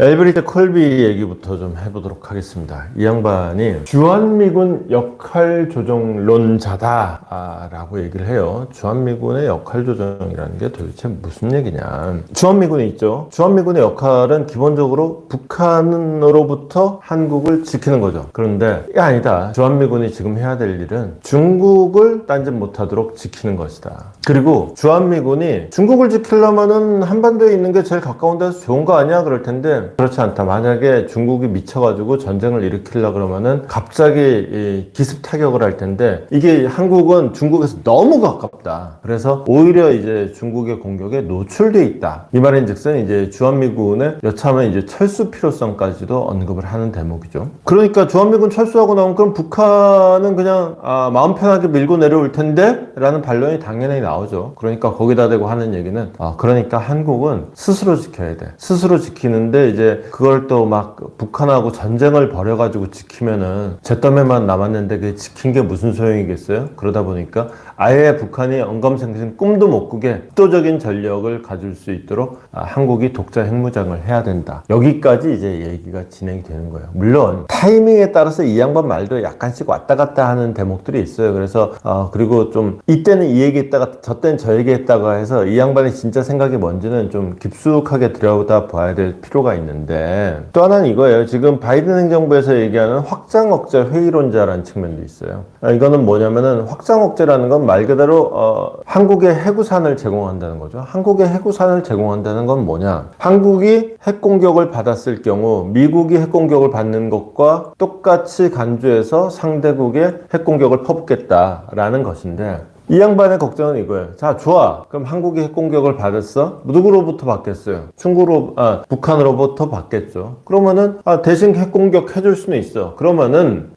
엘브리트 콜비 얘기부터 좀 해보도록 하겠습니다. 이 양반이 주한미군 역할 조정론자다 라고 얘기를 해요. 주한미군의 역할 조정이라는 게 도대체 무슨 얘기냐. 주한미군이 있죠. 주한미군의 역할은 기본적으로 북한으로부터 한국을 지키는 거죠. 그런데 이게 아니다. 주한미군이 지금 해야 될 일은 중국을 딴짓 못하도록 지키는 것이다. 그리고 주한미군이 중국을 지키려면은 한반도에 있는 게 제일 가까운 데서 좋은 거 아니야? 그럴 텐데 그렇지 않다. 만약에 중국이 미쳐가지고 전쟁을 일으키려 그러면은 갑자기 기습 타격을 할 텐데 이게 한국은 중국에서 너무 가깝다. 그래서 오히려 이제 중국의 공격에 노출돼 있다. 이 말인즉슨 이제 주한미군의 여차하면 이제 철수 필요성까지도 언급을 하는 대목이죠. 그러니까 주한미군 철수하고 나면 그럼 북한은 그냥 마음 편하게 밀고 내려올 텐데 라는 반론이 당연히 나오죠. 그러니까 거기다 대고 하는 얘기는 그러니까 한국은 스스로 지켜야 돼. 스스로 지키는데 이제 그걸 또 막 북한하고 전쟁을 벌여가지고 지키면은 잿더미만 남았는데 그게 지킨 게 무슨 소용이겠어요? 그러다 보니까 아예 북한이 언감생심 꿈도 못 꾸게 압도적인 전력을 가질 수 있도록 한국이 독자 핵무장을 해야 된다. 여기까지 이제 얘기가 진행이 되는 거예요. 물론 타이밍에 따라서 이 양반 말도 약간씩 왔다 갔다 하는 대목들이 있어요. 그래서 그리고 좀 이때는 이 얘기 했다가 저때는 저 얘기 했다가 해서 이 양반의 진짜 생각이 뭔지는 좀 깊숙하게 들여다 봐야 될 필요가 있는데 또 하나는 이거예요. 지금 바이든 행정부에서 얘기하는 확장 억제 회의론자라는 측면도 있어요. 이거는 뭐냐면은 확장 억제라는 건 말 그대로 한국의 해구산을 제공한다는 거죠. 한국의 해구산을 제공한다는 건 뭐냐? 한국이 핵공격을 받았을 경우 미국이 핵공격을 받는 것과 똑같이 간주해서 상대국의 핵공격을 퍼붓겠다라는 것인데 이 양반의 걱정은 이거예요. 자, 좋아. 그럼 한국이 핵공격을 받았어? 누구로부터 받겠어요? 북한으로부터 받겠죠. 그러면은, 대신 핵공격 해줄 수는 있어. 그러면은,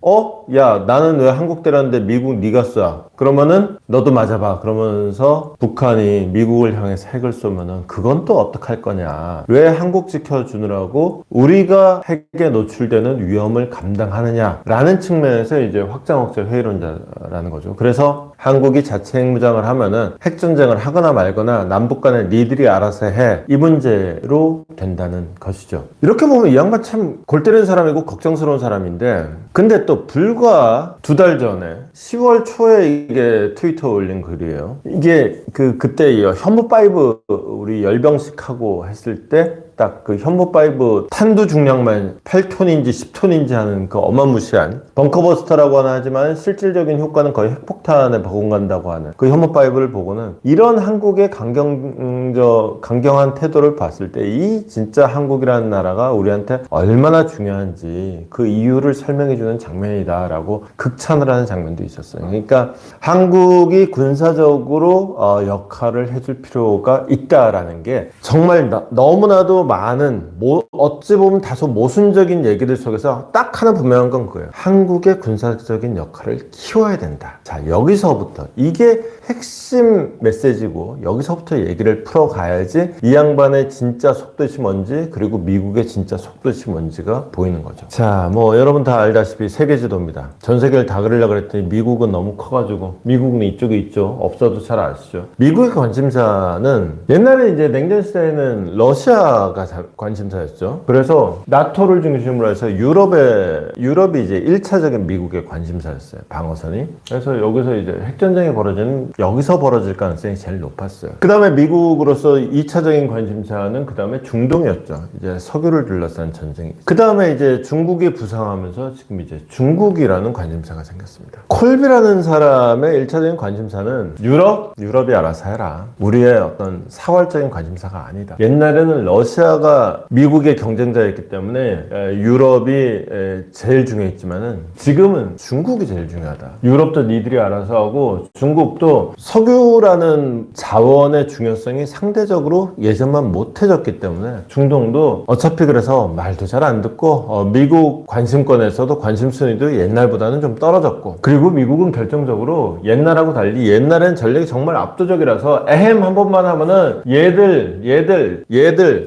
야, 나는 왜 한국 때렸는데 미국 네가 쏴? 그러면은, 너도 맞아봐. 그러면서 북한이 미국을 향해서 핵을 쏘면은, 그건 또 어떡할 거냐. 왜 한국 지켜주느라고 우리가 핵에 노출되는 위험을 감당하느냐. 라는 측면에서 이제 확장 억제 회의론자라는 거죠. 그래서 한국이 자체 핵무장을 하면은 핵전쟁을 하거나 말거나 남북 간에 니들이 알아서 해. 이 문제로 된다는 것이죠. 이렇게 보면 이 양반 참 골 때리는 사람이고 걱정스러운 사람인데 근데 또 불과 2달 전에 10월 초에 이게 트위터에 올린 글이에요. 이게 그때 현무5 우리 열병식 하고 했을 때 딱 그 현무5 탄두 중량만 8톤인지 10톤인지 하는 그 어마무시한 벙커버스터라고 하지만 실질적인 효과는 거의 핵폭탄에 버금간다고 하는 그 현무5를 보고는 이런 한국의 강경한 태도를 봤을 때 이 진짜 한국이라는 나라가 우리한테 얼마나 중요한지 그 이유를 설명해주는 장면이다 라고 극찬을 하는 장면도 있었어요. 그러니까 한국이 군사적으로 역할을 해줄 필요가 있다라는 게 정말 너무나도 많은 어찌 보면 다소 모순적인 얘기들 속에서 딱 하나 분명한 건 그거예요. 한국의 군사적인 역할을 키워야 된다. 자, 여기서부터 이게 핵심 메시지고 여기서부터 얘기를 풀어가야지 이 양반의 진짜 속뜻이 뭔지 그리고 미국의 진짜 속뜻이 뭔지가 보이는 거죠. 자, 뭐 여러분 다 알다시피 세계지도입니다. 전 세계를 다 그리려고 그랬더니 미국은 너무 커가지고 미국은 이쪽에 있죠. 없어도 잘 아시죠. 미국의 관심사는 옛날에 이제 냉전 시대에는 러시아가 관심사였죠. 그래서 나토를 중심으로 해서 유럽이 이제 1차적인 미국의 관심사였어요. 방어선이. 그래서 여기서 이제 핵전쟁이 여기서 벌어질 가능성이 제일 높았어요. 그 다음에 미국으로서 2차적인 관심사는 그 다음에 중동이었죠. 이제 석유를 둘러싼 전쟁이. 그 다음에 이제 중국이 부상하면서 지금 이제 중국이라는 관심사가 생겼습니다. 콜비라는 사람의 1차적인 관심사는 유럽이 알아서 해라. 우리의 어떤 사활적인 관심사가 아니다. 옛날에는 러시아가 미국의 경쟁자였기 때문에 유럽이 제일 중요했지만은 지금은 중국이 제일 중요하다. 유럽도 니들이 알아서 하고 중국도 석유라는 자원의 중요성이 상대적으로 예전만 못해졌기 때문에 중동도 어차피 그래서 말도 잘 안 듣고 미국 관심권에서도 관심 순위도 옛날보다는 좀 떨어졌고 그리고 미국은 결정적으로 옛날하고 달리 옛날엔 전력이 정말 압도적이라서 에헴 한 번만 하면은 얘들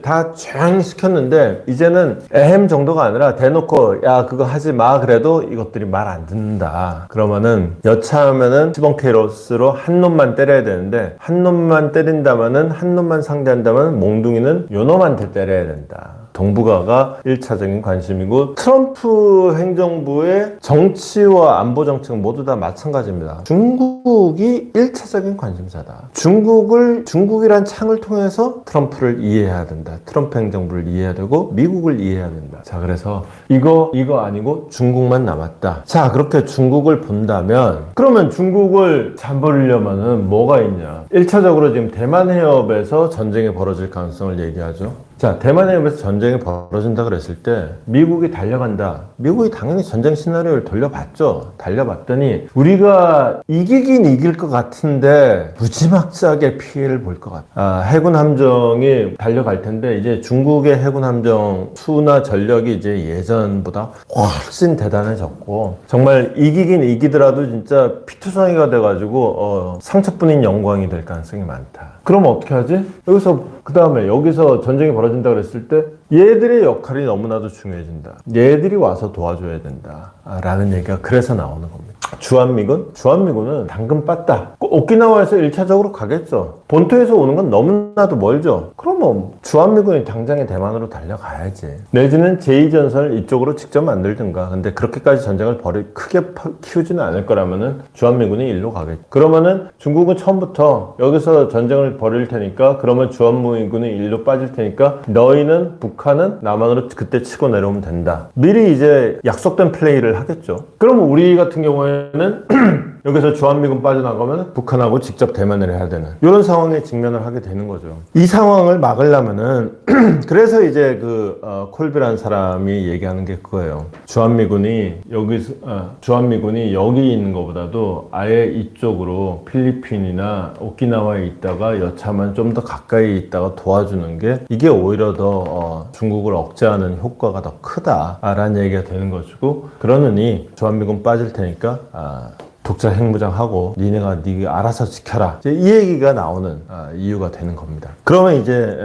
다 쫙 시켰는데 이제는 에헴 정도가 아니라 대놓고 야 그거 하지 마 그래도 이것들이 말 안 듣는다. 그러면은 여차하면은 시범케이로스로 한 놈만 때려야 되는데 한 놈만 때린다면은 한 놈만 상대한다면 몽둥이는 요 놈한테 때려야 된다. 동북아가 1차적인 관심이고 트럼프 행정부의 정치와 안보 정책 모두 다 마찬가지입니다. 중국이 1차적인 관심사다. 중국이란 창을 통해서 트럼프를 이해해야 된다. 트럼프 행정부를 이해해야 되고 미국을 이해해야 된다. 자, 그래서 이거 아니고 중국만 남았다. 자, 그렇게 중국을 본다면 그러면 중국을 잠버리려면은 뭐가 있냐? 1차적으로 지금 대만 해협에서 전쟁이 벌어질 가능성을 얘기하죠. 자, 대만 해협에서 전쟁이 벌어진다 그랬을 때 미국이 달려간다. 미국이 당연히 전쟁 시나리오를 돌려봤죠. 달려봤더니 우리가 이기긴 이길 것 같은데 무지막지하게 피해를 볼 것 같다. 해군 함정이 달려갈 텐데 이제 중국의 해군 함정 수나 전력이 이제 예전보다 훨씬 대단해졌고 정말 이기긴 이기더라도 진짜 피투성이가 돼가지고 상처뿐인 영광이 될 가능성이 많다. 그럼 어떻게 하지? 그 다음에 여기서 전쟁이 벌어진다 그랬을 때 얘들의 역할이 너무나도 중요해진다. 얘들이 와서 도와줘야 된다. 라는 얘기가 그래서 나오는 겁니다. 주한미군은 당근 빠따. 오키나와에서 1차적으로 가겠죠. 본토에서 오는 건 너무나도 멀죠. 그러면 주한미군이 당장에 대만으로 달려가야지. 내지는 제2전선을 이쪽으로 직접 만들든가. 근데 그렇게까지 전쟁을 크게 키우지는 않을 거라면은 주한미군이 일로 가겠죠. 그러면은 중국은 처음부터 여기서 전쟁을 벌일 테니까 그러면 주한미군이 일로 빠질 테니까 너희는 북한은 남한으로 그때 치고 내려오면 된다. 미리 이제 약속된 플레이를 하겠죠. 그러면 우리 같은 경우에는 여기서 주한미군 빠져나가면 북한하고 직접 대면을 해야 되는 이런 상황에 직면을 하게 되는 거죠. 이 상황을 막으려면은 그래서 이제 콜비라는 사람이 얘기하는 게 그거예요. 주한미군이 여기 있는 것보다도 아예 이쪽으로 필리핀이나 오키나와에 있다가 여차하면 좀 더 가까이 있다가 도와주는 게 이게 오히려 더 중국을 억제하는 효과가 더 크다라는 얘기가 되는 것이고 그러느니 주한미군 빠질 테니까 독자 핵무장하고 니네가 알아서 지켜라. 이 얘기가 나오는 이유가 되는 겁니다. 그러면 이제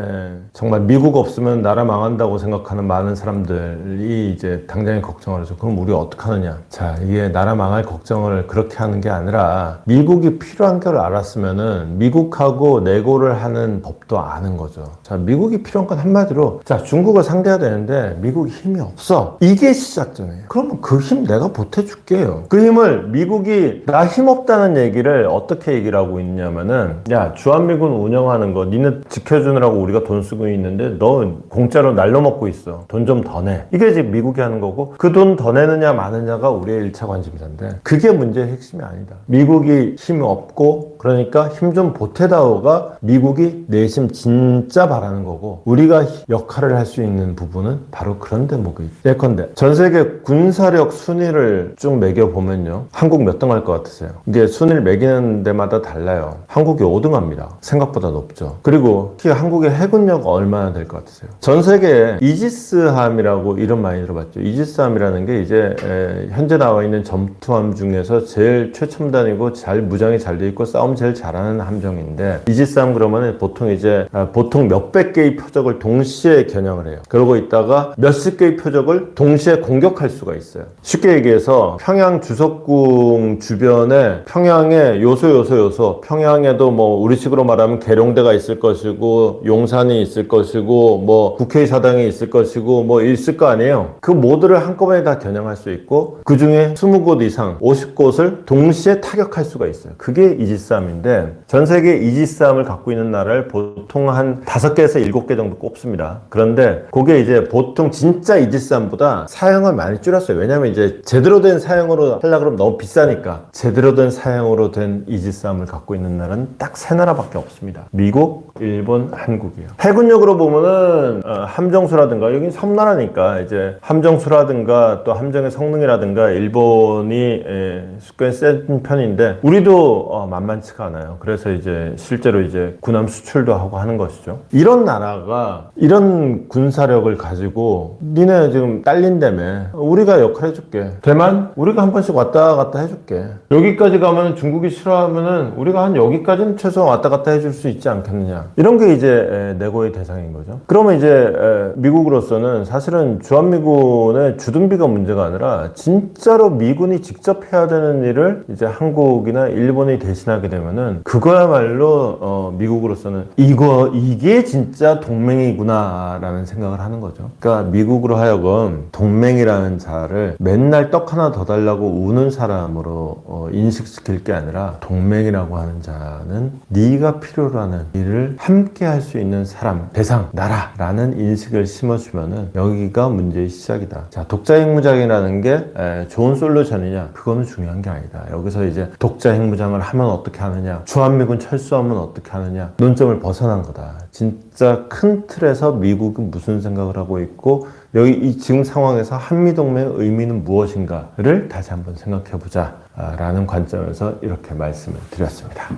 정말 미국 없으면 나라 망한다고 생각하는 많은 사람들이 이제 당장에 걱정을 하죠. 그럼 우리 어떡하느냐? 자, 이게 나라 망할 걱정을 그렇게 하는 게 아니라 미국이 필요한 걸 알았으면은 미국하고 내고를 하는 법도 아는 거죠. 자, 미국이 필요한 건 한마디로 자, 중국을 상대해야 되는데 미국이 힘이 없어. 이게 시작점이에요. 그러면 그 힘 내가 보태줄게요. 그 힘을 미국이 나 힘없다는 얘기를 어떻게 얘기를 하고 있냐면은 야, 주한미군 운영하는 거 니네 지켜주느라고 우리가 돈 쓰고 있는데 너 공짜로 날로 먹고 있어. 돈 좀 더 내. 이게 지금 미국이 하는 거고 그 돈 더 내느냐 마느냐가 우리의 1차 관심사인데 그게 문제의 핵심이 아니다. 미국이 힘이 없고 그러니까 힘 좀 보태다오가 미국이 내심 진짜 바라는 거고 우리가 역할을 할 수 있는 부분은 바로 그런 대목이 있다. 예컨대 전 세계 군사력 순위를 쭉 매겨보면요. 한국 몇 등 할 것 같으세요? 이게 순위를 매기는 데마다 달라요. 한국이 5등합니다. 생각보다 높죠. 그리고 특히 한국의 해군력 얼마나 될 것 같으세요? 전 세계에 이지스함이라고 이름 많이 들어봤죠. 이지스함이라는 게 이제 현재 나와 있는 전투함 중에서 제일 최첨단이고 무장이 잘 돼 있고 싸움 제일 잘하는 함정인데 이지스함 그러면 보통 몇백 개의 표적을 동시에 겨냥을 해요. 그러고 있다가 몇십 개의 표적을 동시에 공격할 수가 있어요. 쉽게 얘기해서 평양 주석궁 주변에 평양에 요소 평양에도 뭐 우리식으로 말하면 계룡대가 있을 것이고 용산이 있을 것이고 뭐 국회의사당이 있을 것이고 뭐 있을 거 아니에요. 그 모두를 한꺼번에 다 겨냥할 수 있고 그 중에 20곳 이상 50곳을 동시에 타격할 수가 있어요. 그게 이지스함인데 전 세계 이지스함을 갖고 있는 나라를 보통 한 5개에서 7개 정도 꼽습니다. 그런데 그게 이제 보통 진짜 이지스함보다 사양을 많이 줄였어요. 왜냐면 이제 제대로 된 사양으로 하려고 그러면 너무 비싸니까 제대로 된 사양으로 된 이지스함을 갖고 있는 나라는 딱 3나라밖에 없습니다. 미국, 일본, 한국이에요. 해군력으로 보면은 함정수라든가 여긴 섬나라니까 이제 함정수라든가 또 함정의 성능이라든가 일본이 꽤 센 편인데 우리도 만만치가 않아요. 그래서 이제 실제로 이제 군함 수출도 하고 하는 것이죠. 이런 나라가 이런 군사력을 가지고 니네 지금 딸린다며 우리가 역할 해줄게. 대만 우리가 한 번씩 왔다 갔다 해줄게. 여기까지 가면 중국이 싫어하면은 우리가 한 여기까지는 최소한 왔다 갔다 해줄 수 있지 않겠느냐. 이런 게 이제 내고의 대상인 거죠. 그러면 이제 미국으로서는 사실은 주한미군의 주둔비가 문제가 아니라 진짜로 미군이 직접 해야 되는 일을 이제 한국이나 일본이 대신하게 되면 되면은 그거야말로 미국으로서는 이게 진짜 동맹이구나라는 생각을 하는 거죠. 그러니까 미국으로 하여금 동맹이라는 자를 맨날 떡 하나 더 달라고 우는 사람으로 인식시킬 게 아니라 동맹이라고 하는 자는 네가 필요로 하는 일을 함께 할 수 있는 사람, 대상, 나라라는 인식을 심어주면은 여기가 문제의 시작이다. 자, 독자 핵무장이라는 게 좋은 솔루션이냐? 그거는 중요한 게 아니다. 여기서 이제 독자 핵무장을 하면 어떻게 하느냐? 주한미군 철수하면 어떻게 하느냐? 논점을 벗어난 거다. 진짜 큰 틀에서 미국은 무슨 생각을 하고 있고 여기 이 지금 상황에서 한미동맹의 의미는 무엇인가를 다시 한번 생각해 보자 라는 관점에서 이렇게 말씀을 드렸습니다.